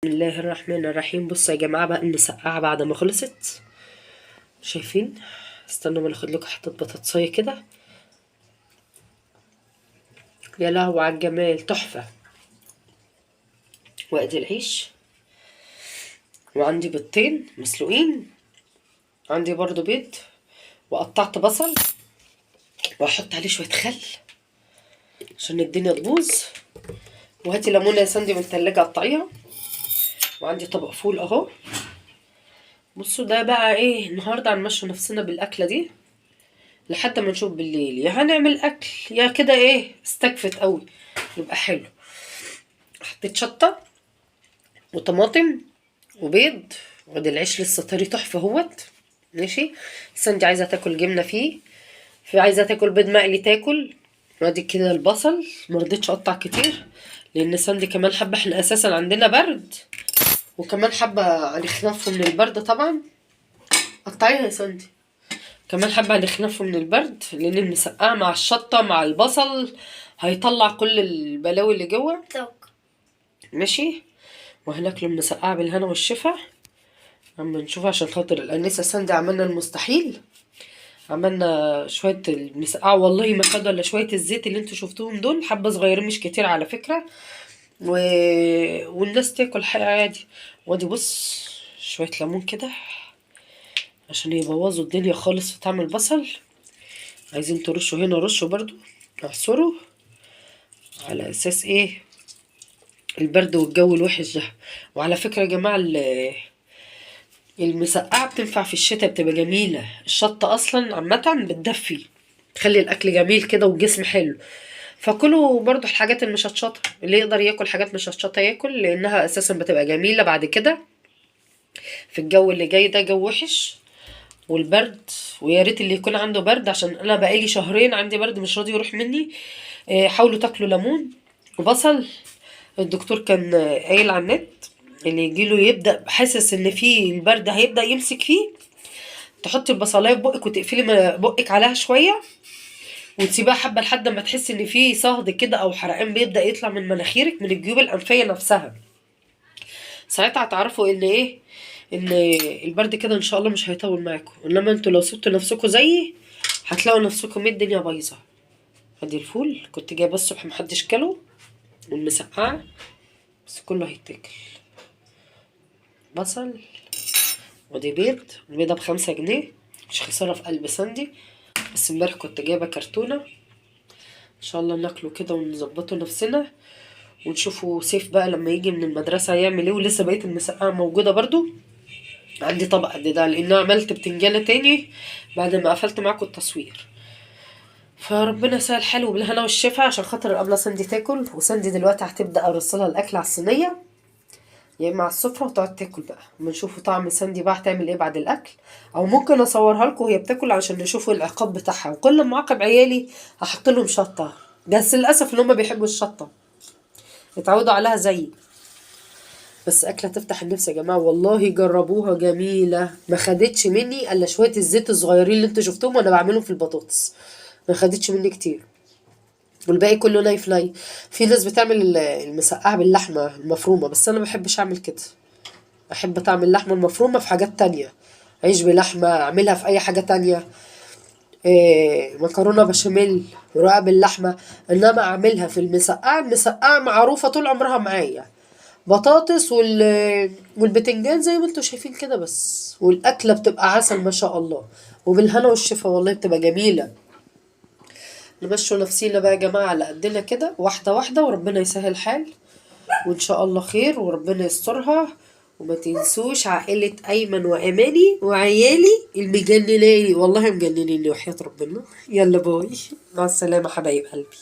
بسم الله الرحمن الرحيم. بصوا يا جماعه بقى المسقعه بعد ما خلصت، شايفين؟ استنوا ما ناخد لكم حته بطاطسيه كده. يا لهوي على الجمال، تحفه. وادي العيش، وعندي بيضتين مسلوقين، عندي برضو بيض، وقطعت بصل، واحط عليه شويه خل عشان الدنيا تبوظ. وهاتي ليمونه يا سندي من التلاجة قطعيها. وعندي طبق فول اهو. بصوا ده بقى ايه، النهارده هنمشي نفسنا بالاكله دي لحد ما نشوف بالليل، يا هنعمل اكل يا كده ايه استكفت قوي يبقى حلو. حطيت شطه وطماطم وبيض، وادي العيش لسه طري تحفه اهوت. ماشي. سندي عايزه تاكل جبنه فيه، في عايزه تاكل بيض مقلي تاكل. وادي كده البصل مرضتش اقطع كتير لان سندي كمان حبه، احنا اساسا عندنا برد وكمان حبه هنخنفه من البرد طبعا. قطعيها يا سندي. كمان حبه هنخنفه من البرد لان المسقعه مع الشطه مع البصل هيطلع كل البلاوي اللي جوه. ماشي. وهناكله المسقعه بالهنا والشفا. اما نشوف عشان خاطر الانسه سندي عملنا المستحيل، عملنا شويه المسقعه والله ما خدوا الا شويه الزيت اللي انتوا شفتوهم دول، حبه صغيرين مش كتير على فكره. و... والناس تاكل حاجه عادي. وادي بص شويه ليمون كده عشان يبوظوا الدنيا خالص في طعم البصل. عايزين ترشوا هنا رشوا برضو، اعصروا على اساس ايه البرد والجو الوحش ده. وعلى فكره يا جماعه المسقعه بتنفع في الشتاء، بتبقى جميله. الشطه اصلا عامه بتدفي، تخلي الاكل جميل كده والجسم حلو. فكلوا برضو الحاجات المشطشطه، اللي يقدر ياكل حاجات مشطشطه ياكل لانها اساسا بتبقى جميله بعد كده في الجو اللي جاي ده، جو وحش والبرد. ويا ريت اللي يكون عنده برد، عشان انا بقالي شهرين عندي برد مش راضي يروح مني. حاولوا تاكلوا ليمون وبصل. الدكتور كان قايل على النت اللي يجيله يبدأ حاسس ان في البرد هيبدأ يمسك فيه، تحطي البصلايه في بقك وتقفلي بقك عليها شويه وتسيبها حبه لحد ما تحسي ان في صهد كده او حرقان بيبدأ يطلع من مناخيرك من الجيوب الانفيه نفسها. ساعتها هتعرفوا ان ايه، ان البرد كده ان شاء الله مش هيطول معاكم. انما انتوا لو سبتوا نفسكم زيي هتلاقوا نفسكم الدنيا بايظه. ادي الفول كنت جايبه الصبح محدش كله، والمسقعه بس كله هيتاكل. بصل، ودي بيض، البيضه ب5 جنيه، مش خساره في قلب سندي. بس امبارح كنت جايبه كرتونه. ان شاء الله ناكله كده ونظبطه نفسنا ونشوفه سيف بقى لما يجي من المدرسه هيعمل ايه. ولسه بقيه المسقعه موجوده برضو، عندي طبق قد ده لان عملت بتنجانه تاني بعد ما قفلت معاكم التصوير. فربنا يسهل حلو بالهنا والشفا عشان خاطر الابله سندي تاكل. وسندي دلوقتي هتبدا ارسلها الاكل على الصينيه يا اما على السفره وتقعد تاكل بقى. اما نشوفوا طعم سندي بقى هتعمل ايه بعد الاكل، او ممكن اصورها لكم وهي بتاكل عشان نشوفوا العقاب بتاعها. وكل ما اعاقب عيالي هحط لهم شطه، بس للاسف ان هم بيحبوا الشطه اتعودوا عليها زيي. بس اكله تفتح النفس يا جماعه والله، جربوها جميله. ما خدتش مني الا شويه الزيت الصغيرين اللي انتوا شفتوهم وانا بعملهم في البطاطس، ما خدتش مني كتير، والباقي كله ناي في ناي. في ناس بتعمل المسقعه باللحمه المفرومه بس انا ما بحبش اعمل كده. احب طعم اللحمه المفرومه في حاجات تانية، عيش بلحمه اعملها في اي حاجه تانية، مكرونه بشاميل، رقاق باللحمه. انما اعملها في المسقعه، المسقعه معروفه طول عمرها معايا بطاطس والبتنجان زي ما انتوا شايفين كده بس. والاكله بتبقى عسل ما شاء الله، وبالهنا والشفا والله بتبقى جميله. نمشوا نفسينا بقى يا جماعه على قدنا كده واحده واحده، وربنا يسهل حال وان شاء الله خير وربنا يسترها. وما تنسوش عائلة أيمن وأماني وعيالي المجنناني، والله مجننيني وحياة ربنا. يلا باي، مع السلامة حبايب قلبي.